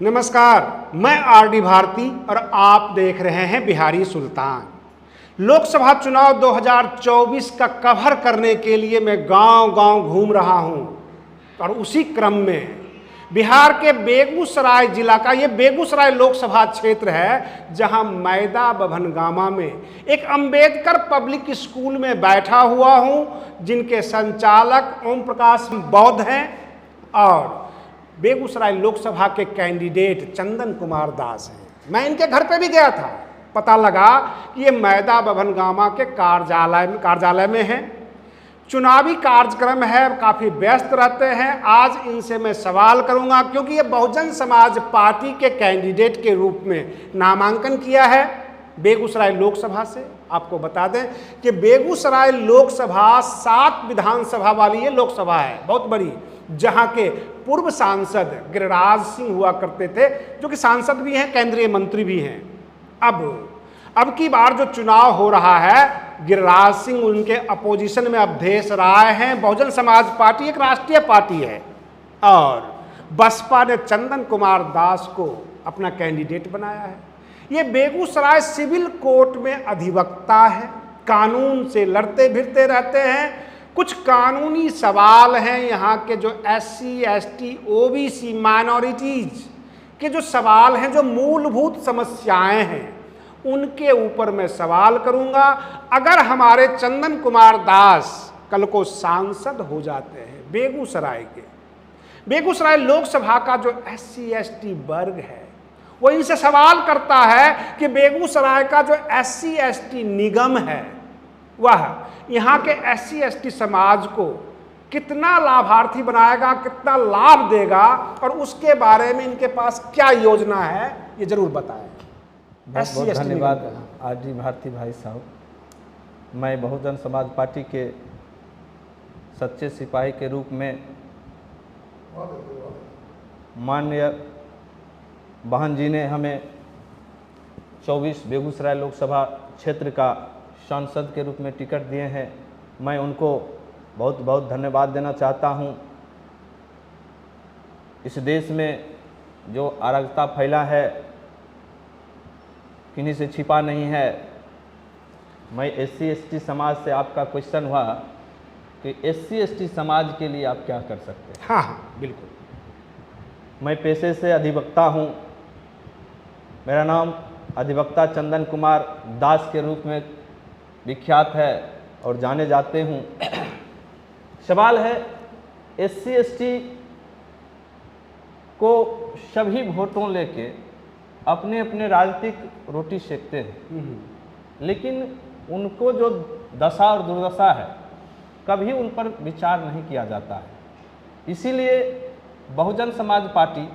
नमस्कार, मैं आरडी भारती और आप देख रहे हैं बिहारी सुल्तान। लोकसभा चुनाव 2024 का कवर करने के लिए मैं गांव-गांव घूम रहा हूं और उसी क्रम में बिहार के बेगूसराय जिला का ये बेगूसराय लोकसभा क्षेत्र है, जहां मैदा बभनगामा में एक अंबेडकर पब्लिक स्कूल में बैठा हुआ हूं, जिनके संचालक ओम प्रकाश बौद्ध हैं और बेगूसराय लोकसभा के कैंडिडेट चंदन कुमार दास हैं। मैं इनके घर पे भी गया था, पता लगा कि ये मैदा बभनगामा के कार्यालय में है। चुनावी कार्यक्रम है, काफ़ी व्यस्त रहते हैं। आज इनसे मैं सवाल करूंगा क्योंकि ये बहुजन समाज पार्टी के कैंडिडेट के रूप में नामांकन किया है बेगूसराय लोकसभा से। आपको बता दें कि बेगूसराय लोकसभा 7 विधानसभा वाली ये लोकसभा है, बहुत बड़ी, जहां के पूर्व सांसद गिरिराज सिंह हुआ करते थे, जो कि सांसद भी हैं, केंद्रीय मंत्री भी हैं। अब की बार जो चुनाव हो रहा है, गिरिराज सिंह उनके अपोजिशन में अवधेश राय हैं। बहुजन समाज पार्टी एक राष्ट्रीय पार्टी है और बसपा ने चंदन कुमार दास को अपना कैंडिडेट बनाया है। ये बेगूसराय सिविल कोर्ट में अधिवक्ता है, कानून से लड़ते भिड़ते रहते हैं। कुछ कानूनी सवाल हैं, यहाँ के जो SC, ST, OBC माइनॉरिटीज के जो सवाल हैं, जो मूलभूत समस्याएं हैं, उनके ऊपर मैं सवाल करूंगा। अगर हमारे चंदन कुमार दास कल को सांसद हो जाते हैं बेगूसराय लोकसभा का जो SC, ST वर्ग है, वो इनसे सवाल करता है कि बेगूसराय का जो SC, ST निगम है, वह यहाँ के SC, ST समाज को कितना लाभार्थी बनाएगा, कितना लाभ देगा और उसके बारे में इनके पास क्या योजना है, ये जरूर बताएं। बहुत धन्यवाद आरडी भारती भाई साहब। मैं बहुजन समाज पार्टी के सच्चे सिपाही के रूप में माननीय बहन जी ने हमें 24 बेगूसराय लोकसभा क्षेत्र का सांसद के रूप में टिकट दिए हैं। मैं उनको बहुत बहुत धन्यवाद देना चाहता हूं। इस देश में जो अराजकता फैला है, किन्हीं से छिपा नहीं है। मैं SC, ST समाज से आपका क्वेश्चन हुआ कि SC, ST समाज के लिए आप क्या कर सकते हैं? हाँ, बिल्कुल। मैं पेशे से अधिवक्ता हूं। मेरा नाम अधिवक्ता चंदन कुमार दास के रूप में विख्यात है और जाने जाते हूं। सवाल है, SC, ST को सभी वोटों लेके अपने अपने राजनीतिक रोटी सेकते हैं, लेकिन उनको जो दशा और दुर्दशा है, कभी उन पर विचार नहीं किया जाता है। इसीलिए बहुजन समाज पार्टी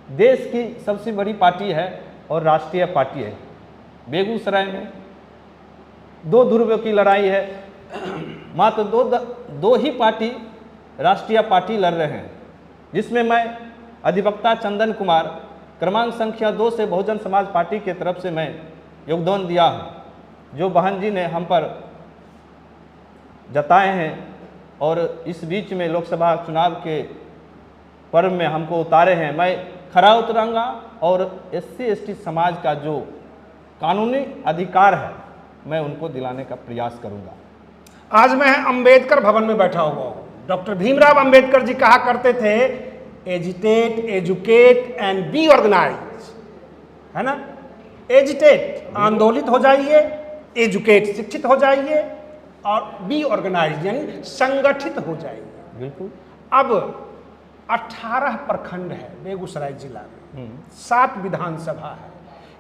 देश की सबसे बड़ी पार्टी है और राष्ट्रीय पार्टी है। बेगूसराय में 2 ध्रुवों की लड़ाई है। मात्र दो ही पार्टी राष्ट्रीय पार्टी लड़ रहे हैं, जिसमें मैं अधिवक्ता चंदन कुमार क्रमांक संख्या 2 से बहुजन समाज पार्टी के तरफ से मैं योगदान दिया हूं, जो बहन जी ने हम पर जताए हैं और इस बीच में लोकसभा चुनाव के पर्व में हमको उतारे हैं। मैं खरा उतरूंगा और SC, ST समाज का जो कानूनी अधिकार है, मैं उनको दिलाने का प्रयास करूंगा। आज मैं अंबेडकर भवन में बैठा हुआ हूँ। डॉक्टर भीमराव अंबेडकर जी कहा करते थे, agitate, educate and be organise, है ना। एजिटेट, आंदोलित हो जाइए, एजुकेट, शिक्षित हो जाइए, और बी ऑर्गेनाइज यानी संगठित हो जाइए। बिल्कुल। अब 18 प्रखंड है बेगूसराय जिला में, 7 विधानसभा है।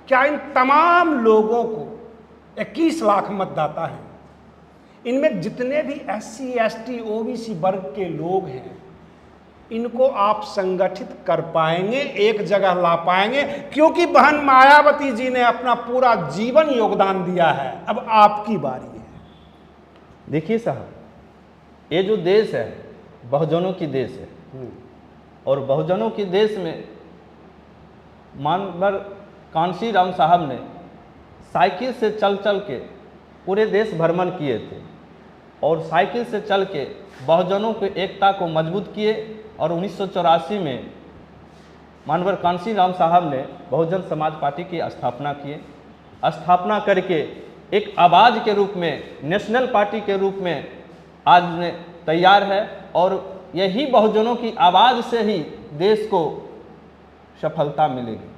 क्या इन तमाम लोगों को 21 लाख मतदाता हैं, इनमें जितने भी SC, ST, OBC वर्ग के लोग हैं, इनको आप संगठित कर पाएंगे, एक जगह ला पाएंगे? क्योंकि बहन मायावती जी ने अपना पूरा जीवन योगदान दिया है। अब आपकी बारी है। देखिए साहब, ये जो देश है बहुजनों की देश है और बहुजनों की देश में मानवर कांशी राम साहब ने साइकिल से चल चल के पूरे देश भ्रमण किए थे और साइकिल से चल के बहुजनों की एकता को मजबूत किए और 1984 में मानवर कांसी राम साहब ने बहुजन समाज पार्टी की स्थापना किए। स्थापना करके एक आवाज़ के रूप में, नेशनल पार्टी के रूप में आज ने तैयार है, और यही बहुजनों की आवाज़ से ही देश को सफलता मिलेगी।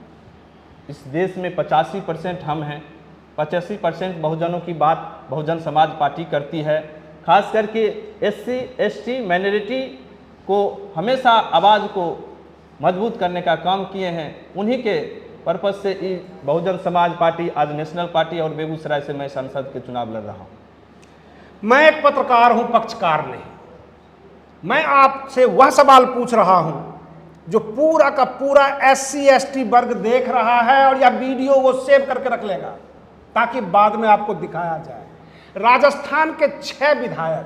इस देश में 85% हम हैं, 85% बहुजनों की बात बहुजन समाज पार्टी करती है। खास करके SC ST माइनॉरिटी को हमेशा आवाज़ को मजबूत करने का काम किए हैं। उन्हीं के पर्पज़ से बहुजन समाज पार्टी आज नेशनल पार्टी, और बेगूसराय से मैं संसद के चुनाव लड़ रहा हूँ। मैं एक पत्रकार हूं, पक्षकार नहीं। मैं आपसे वह सवाल पूछ रहा हूं जो पूरा का पूरा SC ST वर्ग देख रहा है, और यह वीडियो वो सेव करके रख लेगा ताकि बाद में आपको दिखाया जाए। राजस्थान के 6 विधायक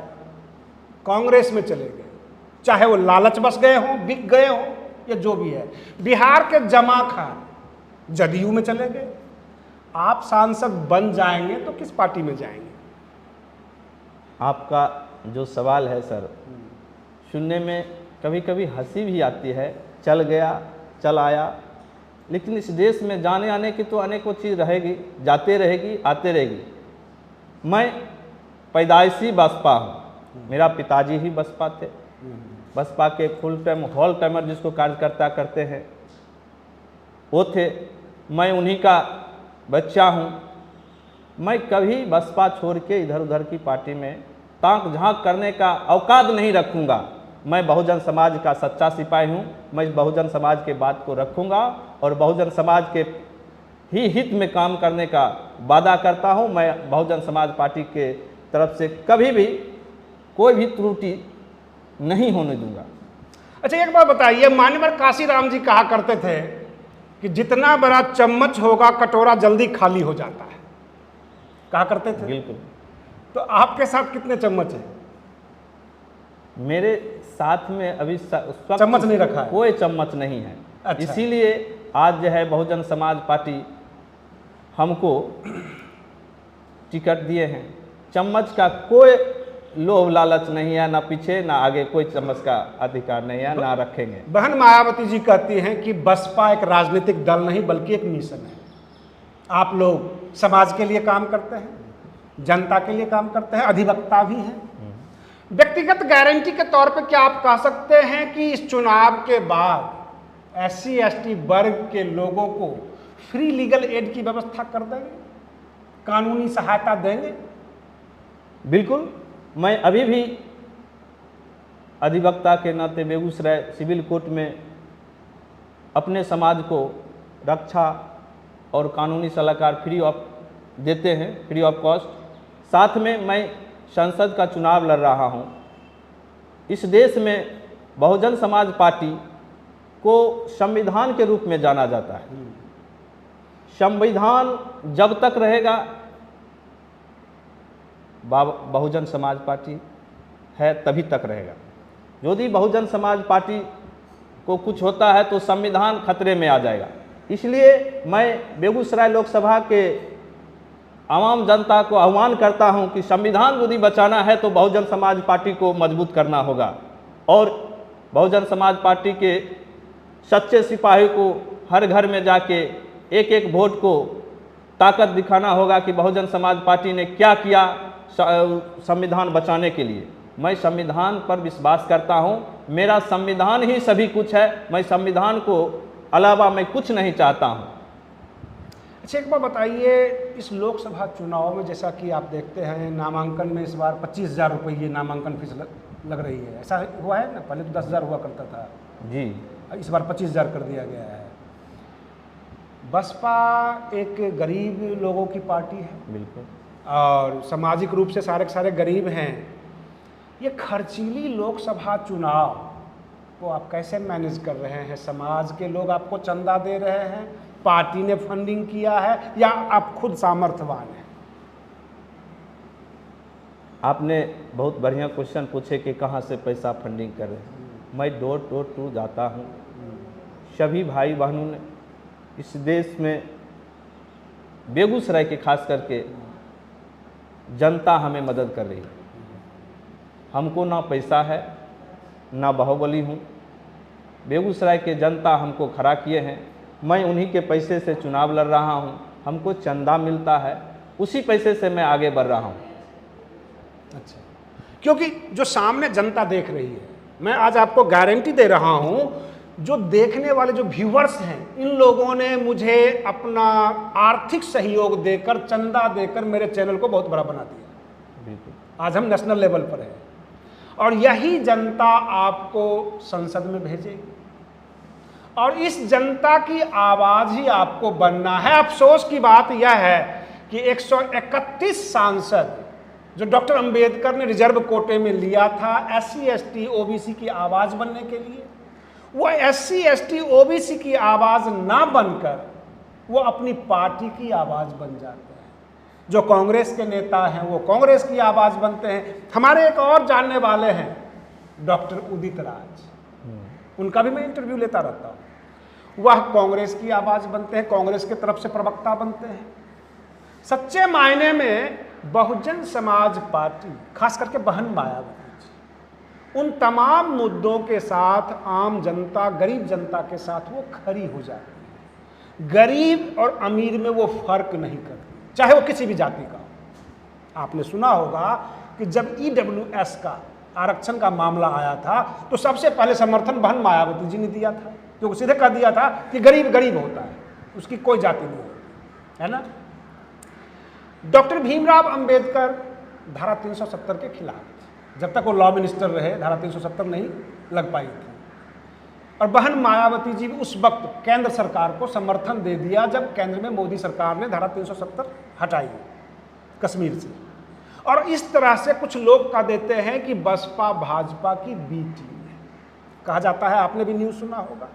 कांग्रेस में चले गए, चाहे वो लालच बस गए हों, बिक गए हों, या जो भी है। बिहार के जमा खान जदयू में चले गए। आप सांसद बन जाएंगे तो किस पार्टी में जाएंगे? आपका जो सवाल है सर, सुनने में कभी कभी हंसी भी आती है। चल गया, चल आया, लेकिन इस देश में जाने आने की तो अनेकों चीज़ रहेगी, जाते रहेगी, आते रहेगी। मैं पैदाइशी बसपा हूँ, मेरा पिताजी ही बसपा थे। बसपा के फुल टाइम हॉल टाइमर जिसको कार्यकर्ता करते हैं वो थे। मैं उन्हीं का बच्चा हूँ। मैं कभी बसपा छोड़ के इधर उधर की पार्टी में ताक झांक करने का औकात नहीं रखूँगा। मैं बहुजन समाज का सच्चा सिपाही हूँ। मैं बहुजन समाज के बात को रखूँगा और बहुजन समाज के ही हित में काम करने का वादा करता हूँ। मैं बहुजन समाज पार्टी के तरफ से कभी भी कोई भी त्रुटि नहीं होने दूंगा। अच्छा, एक बात बताइए, मान्यवर काशीराम जी कहा करते थे कि जितना बड़ा चम्मच होगा कटोरा जल्दी खाली हो जाता है, कहा करते थे। बिल्कुल। तो आपके साथ कितने चम्मच हैं? मेरे साथ में अभी चम्मच नहीं रखा है, कोई चम्मच नहीं है। अच्छा। इसीलिए आज जो है बहुजन समाज पार्टी हमको टिकट दिए हैं। चम्मच का कोई लोभ लालच नहीं है, ना पीछे ना आगे, कोई चम्मच का अधिकार नहीं है, ना रखेंगे। बहन मायावती जी कहती हैं कि बसपा एक राजनीतिक दल नहीं बल्कि एक मिशन है। आप लोग समाज के लिए काम करते हैं, जनता के लिए काम करते हैं, अधिवक्ता भी हैं। व्यक्तिगत गारंटी के तौर पे क्या आप कह सकते हैं कि इस चुनाव के बाद SC ST वर्ग के लोगों को फ्री लीगल एड की व्यवस्था कर देंगे, कानूनी सहायता देंगे? बिल्कुल। मैं अभी भी अधिवक्ता के नाते बेगूसराय सिविल कोर्ट में अपने समाज को रक्षा और कानूनी सलाहकार फ्री ऑफ देते हैं, फ्री ऑफ कॉस्ट। साथ में मैं संसद का चुनाव लड़ रहा हूं। इस देश में बहुजन समाज पार्टी को संविधान के रूप में जाना जाता है। संविधान जब तक रहेगा बहुजन समाज पार्टी है तभी तक रहेगा। यदि बहुजन समाज पार्टी को कुछ होता है तो संविधान खतरे में आ जाएगा। इसलिए मैं बेगूसराय लोकसभा के आवाम जनता को आह्वान करता हूं कि संविधान यदि बचाना है तो बहुजन समाज पार्टी को मजबूत करना होगा, और बहुजन समाज पार्टी के सच्चे सिपाही को हर घर में जाके एक एक वोट को ताकत दिखाना होगा कि बहुजन समाज पार्टी ने क्या किया संविधान बचाने के लिए। मैं संविधान पर विश्वास करता हूं। मेरा संविधान ही सभी कुछ है। मैं संविधान को अलावा मैं कुछ नहीं चाहता हूं। अच्छा, एक बात बताइए, इस लोकसभा चुनाव में जैसा कि आप देखते हैं नामांकन में इस बार 25,000 रुपये नामांकन फीस लग रही है, ऐसा हुआ है ना? पहले तो 10,000 हुआ करता था जी, इस बार 25,000 कर दिया गया है। बसपा एक गरीब लोगों की पार्टी है, बिल्कुल, और सामाजिक रूप से सारे के सारे गरीब हैं। ये खर्चीली लोकसभा चुनाव को आप कैसे मैनेज कर रहे हैं? समाज के लोग आपको चंदा दे रहे हैं, पार्टी ने फंडिंग किया है, या आप खुद सामर्थ्यवान हैं? आपने बहुत बढ़िया क्वेश्चन पूछे कि कहाँ से पैसा फंडिंग कर रहे हैं। मैं डोर टू जाता हूँ। सभी भाई बहनों ने इस देश में बेगूसराय के खास करके जनता हमें मदद कर रही है। हमको ना पैसा है, ना बाहुबली हूँ, बेगूसराय के जनता हमको खड़ा किए हैं, मैं उन्हीं के पैसे से चुनाव लड़ रहा हूँ, हमको चंदा मिलता है, उसी पैसे से मैं आगे बढ़ रहा हूँ। अच्छा, क्योंकि जो सामने जनता देख रही है, मैं आज आपको गारंटी दे रहा हूं, जो देखने वाले जो व्यूवर्स हैं, इन लोगों ने मुझे अपना आर्थिक सहयोग देकर, चंदा देकर मेरे चैनल को बहुत बड़ा बना दिया। बिल्कुल, आज हम नेशनल लेवल पर हैं और यही जनता आपको संसद में भेजेगी और इस जनता की आवाज ही आपको बनना है। अफसोस की बात यह है कि 131 सांसद जो डॉक्टर अंबेडकर ने रिजर्व कोटे में लिया था SC ST OBC की आवाज बनने के लिए, वो SC ST OBC की आवाज ना बनकर वो अपनी पार्टी की आवाज बन जाते हैं। जो कांग्रेस के नेता हैं वो कांग्रेस की आवाज बनते हैं। हमारे एक और जानने वाले हैं डॉक्टर उदित राज, उनका भी मैं इंटरव्यू लेता रहता हूं। वह कांग्रेस की आवाज बनते हैं, कांग्रेस की तरफ से प्रवक्ता बनते हैं। सच्चे मायने में बहुजन समाज पार्टी, खास करके बहन मायावती जी, उन तमाम मुद्दों के साथ आम जनता, गरीब जनता के साथ वो खड़ी हो जाती है। गरीब और अमीर में वो फर्क नहीं करती, चाहे वो किसी भी जाति का हो। आपने सुना होगा कि जब EWS का आरक्षण का मामला आया था तो सबसे पहले समर्थन बहन मायावती जी ने दिया था, जो सीधे कह दिया था कि गरीब गरीब होता है, उसकी कोई जाति नहीं होती, है ना। डॉक्टर भीमराव अंबेडकर धारा 370 के खिलाफ थे। जब तक वो लॉ मिनिस्टर रहे धारा 370 नहीं लग पाई थी। और बहन मायावती जी उस वक्त केंद्र सरकार को समर्थन दे दिया जब केंद्र में मोदी सरकार ने धारा 370 हटाई कश्मीर से। और इस तरह से कुछ लोग कह देते हैं कि बसपा भाजपा की बी टीम है, कहा जाता है, आपने भी न्यूज़ सुना होगा।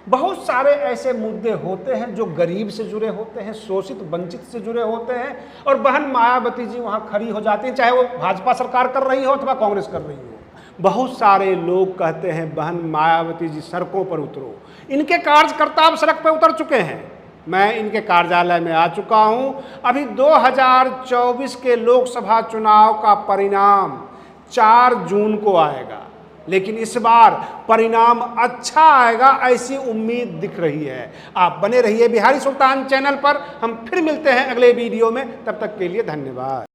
बहुत सारे ऐसे मुद्दे होते हैं जो गरीब से जुड़े होते हैं, शोषित वंचित से जुड़े होते हैं, और बहन मायावती जी वहाँ खड़ी हो जाती हैं, चाहे वो भाजपा सरकार कर रही हो अथवा कांग्रेस कर रही हो। बहुत सारे लोग कहते हैं बहन मायावती जी सड़कों पर उतरो। इनके कार्यकर्ता अब सड़क पर उतर चुके हैं। मैं इनके कार्यालय में आ चुका हूं। अभी 2024 के लोकसभा चुनाव का परिणाम 4 जून को आएगा, लेकिन इस बार परिणाम अच्छा आएगा ऐसी उम्मीद दिख रही है। आप बने रहिए बिहारी सुल्तान चैनल पर। हम फिर मिलते हैं अगले वीडियो में, तब तक के लिए धन्यवाद।